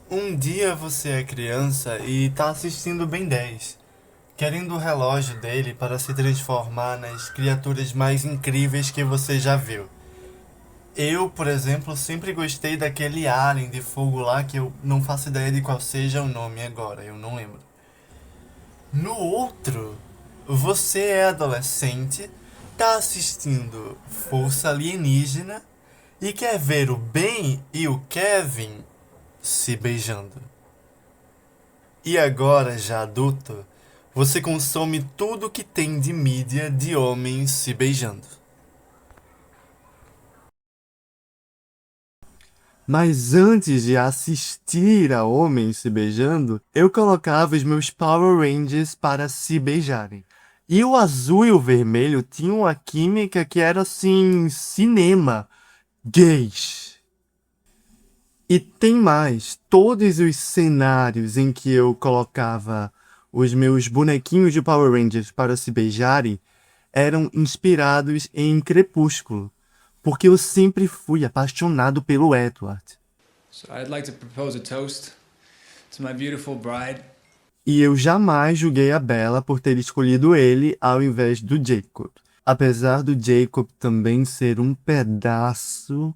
Um dia você é criança e tá assistindo Ben 10, querendo o relógio dele para se transformar nas criaturas mais incríveis que você já viu. Eu, por exemplo, sempre gostei daquele alien de fogo lá que eu não faço ideia de qual seja o nome agora, eu não lembro. No outro, você é adolescente, tá assistindo Força Alienígena e quer ver o Ben e o Kevin se beijando. E agora, já adulto, você consome tudo que tem de mídia de homens se beijando. Mas antes de assistir a homens se beijando, eu colocava os meus Power Rangers para se beijarem. E o azul e o vermelho tinham uma química que era assim, cinema, gays. E tem mais, todos os cenários em que eu colocava os meus bonequinhos de Power Rangers para se beijarem eram inspirados em Crepúsculo, porque eu sempre fui apaixonado pelo Edward. So I'd like to propose a toast to my beautiful bride. E eu jamais julguei a Bella por ter escolhido ele ao invés do Jacob. Apesar do Jacob também ser um pedaço.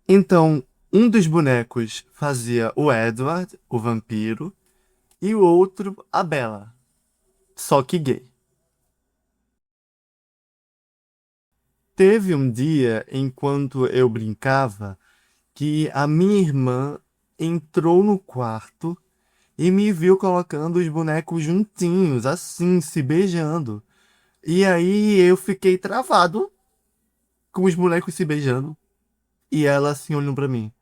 Então, um dos bonecos fazia o Edward, o vampiro, e o outro a Bella, só que gay. Teve um dia, enquanto eu brincava, que a minha irmã entrou no quarto e me viu colocando os bonecos juntinhos, assim, se beijando. E aí eu fiquei travado com os bonecos se beijando e ela assim olhando pra mim.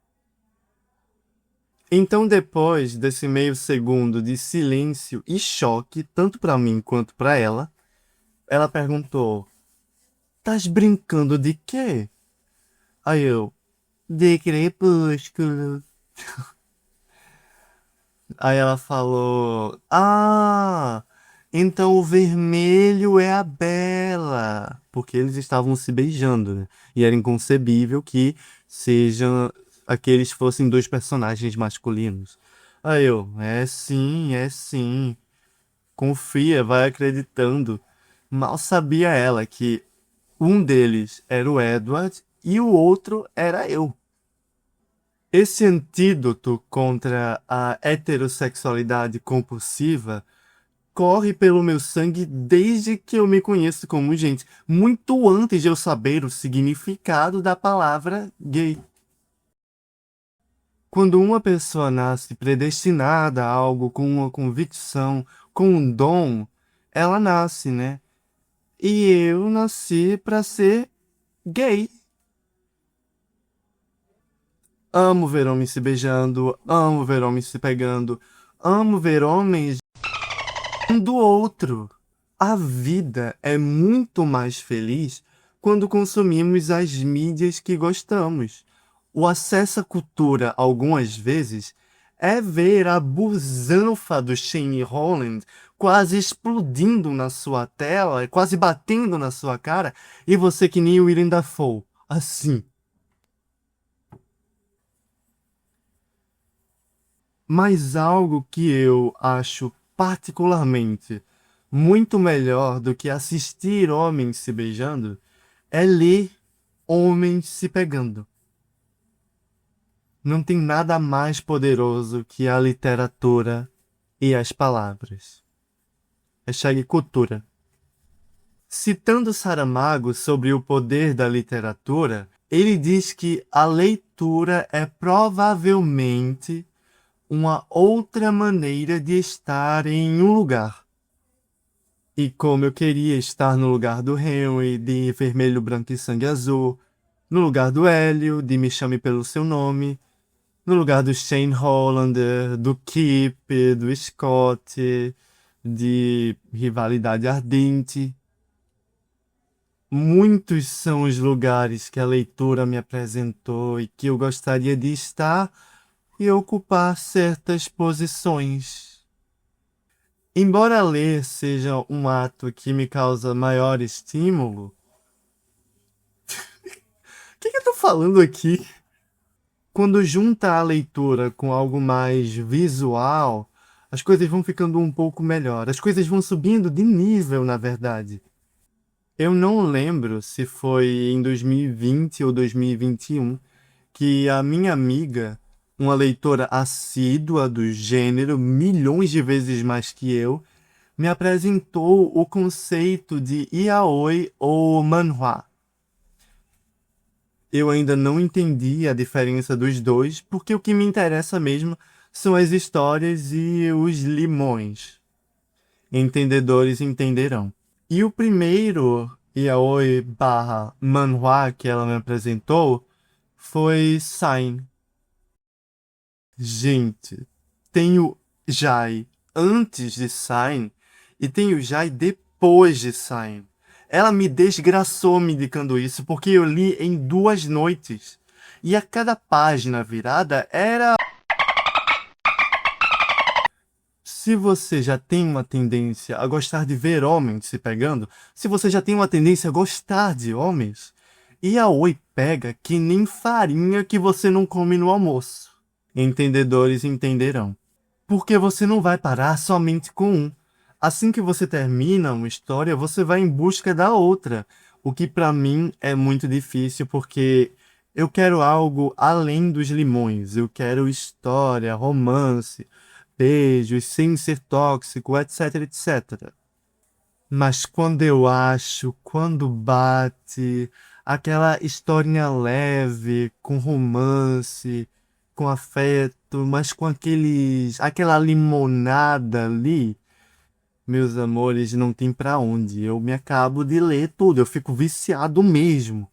Então, depois desse meio segundo de silêncio e choque, tanto pra mim quanto pra ela perguntou: "Tás brincando de quê?" Aí eu: "De crepúsculo." Aí ela falou: "Ah, então o vermelho é a Bela." Porque eles estavam se beijando, né? E era inconcebível que sejam aqueles fossem dois personagens masculinos. Aí eu: "É sim, é sim. Confia, vai acreditando." Mal sabia ela que um deles era o Edward e o outro era eu. Esse antídoto contra a heterossexualidade compulsiva corre pelo meu sangue desde que eu me conheço como gente, muito antes de eu saber o significado da palavra gay. Quando uma pessoa nasce predestinada a algo com uma convicção, com um dom, ela nasce, né? E eu nasci pra ser gay. Amo ver homens se beijando, amo ver homens se pegando, amo ver homens um do outro. A vida é muito mais feliz quando consumimos as mídias que gostamos. O acesso à cultura, algumas vezes, é ver a busanfa do Shane Holland quase explodindo na sua tela, quase batendo na sua cara, e você que nem o Willem Dafoe, assim. Mas algo que eu acho particularmente muito melhor do que assistir homens se beijando é ler homens se pegando. Não tem nada mais poderoso que a literatura e as palavras. Hashtag cultura. Citando Saramago sobre o poder da literatura, ele diz que a leitura é provavelmente uma outra maneira de estar em um lugar. E como eu queria estar no lugar do Henry, de Vermelho, Branco e Sangue Azul, no lugar do Hélio, de Me Chame Pelo Seu Nome, no lugar do Shane Hollander, do Kip, do Scott, de Rivalidade Ardente. Muitos são os lugares que a leitura me apresentou e que eu gostaria de estar e ocupar certas posições. Embora ler seja um ato que me causa maior estímulo, o que eu tô falando aqui? Quando junta a leitura com algo mais visual, as coisas vão ficando um pouco melhor. As coisas vão subindo de nível, na verdade. Eu não lembro se foi em 2020 ou 2021 que a minha amiga, uma leitora assídua do gênero, milhões de vezes mais que eu, me apresentou o conceito de yaoi ou manhwa. Eu ainda não entendi a diferença dos dois, porque o que me interessa mesmo são as histórias e os limões. Entendedores entenderão. E o primeiro yaoi barra manhwa que ela me apresentou foi Sign. Gente, tem o Jai antes de Sign e tem o Jai depois de Sign. Ela me desgraçou me indicando isso porque eu li em 2 noites. E a cada página virada era... Se você já tem uma tendência a gostar de ver homens se pegando, se você já tem uma tendência a gostar de homens, yaoi pega que nem farinha que você não come no almoço. Entendedores entenderão. Porque você não vai parar somente com um. Assim que você termina uma história, você vai em busca da outra. O que pra mim é muito difícil porque eu quero algo além dos limões. Eu quero história, romance, beijos, sem ser tóxico, etc, etc. Mas quando eu acho, quando bate, aquela historinha leve, com romance, com afeto, mas com aquela limonada ali, meus amores, não tem pra onde. Eu me acabo de ler tudo, eu fico viciado mesmo.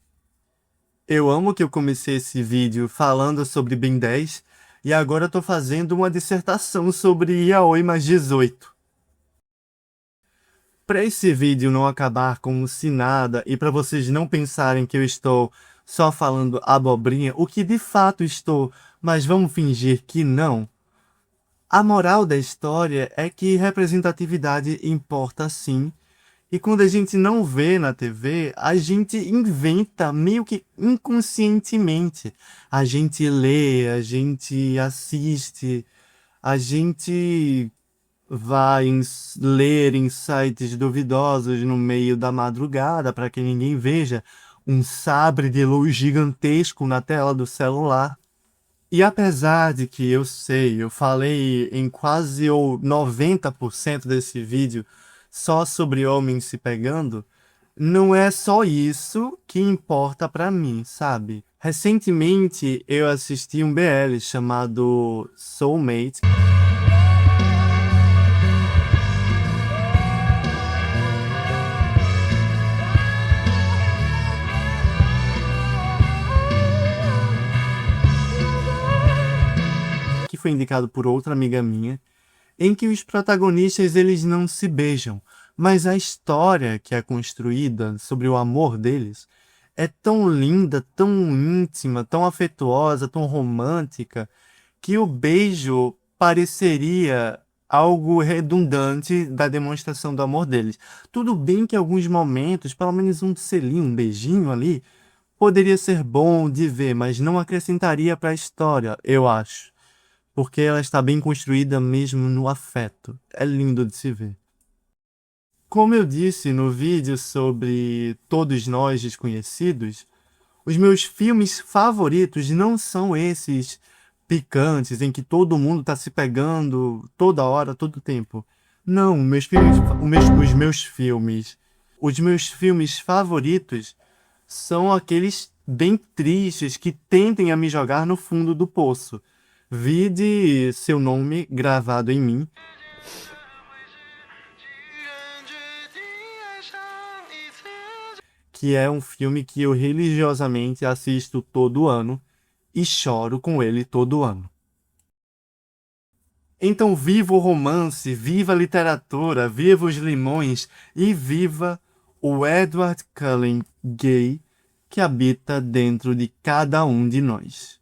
Eu amo que eu comecei esse vídeo falando sobre Ben 10 e agora eu tô fazendo uma dissertação sobre Yaoi mais 18. Para esse vídeo não acabar como se nada e para vocês não pensarem que eu estou só falando abobrinha, o que de fato estou, mas vamos fingir que não. A moral da história é que representatividade importa sim, e quando a gente não vê na TV, a gente inventa meio que inconscientemente. A gente lê, a gente assiste, a gente vai ler em sites duvidosos no meio da madrugada para que ninguém veja um sabre de luz gigantesco na tela do celular. E apesar de que eu sei, eu falei em quase ou 90% desse vídeo só sobre homens se pegando, não é só isso que importa pra mim, sabe? Recentemente eu assisti um BL chamado Soulmate, que foi indicado por outra amiga minha, em que os protagonistas eles não se beijam, mas a história que é construída sobre o amor deles é tão linda, tão íntima, tão afetuosa, tão romântica, que o beijo pareceria algo redundante da demonstração do amor deles. Tudo bem que em alguns momentos, pelo menos um selinho, um beijinho ali, poderia ser bom de ver, mas não acrescentaria para a história, eu acho. Porque ela está bem construída mesmo no afeto. É lindo de se ver. Como eu disse no vídeo sobre Todos Nós Desconhecidos, os meus filmes favoritos não são esses picantes em que todo mundo tá se pegando toda hora, todo tempo. Não, os meus filmes favoritos são aqueles bem tristes que tentem a me jogar no fundo do poço. Vide Seu Nome Gravado em Mim, que é um filme que eu religiosamente assisto todo ano e choro com ele todo ano. Então viva o romance, viva a literatura, viva os limões e viva o Edward Cullen gay que habita dentro de cada um de nós.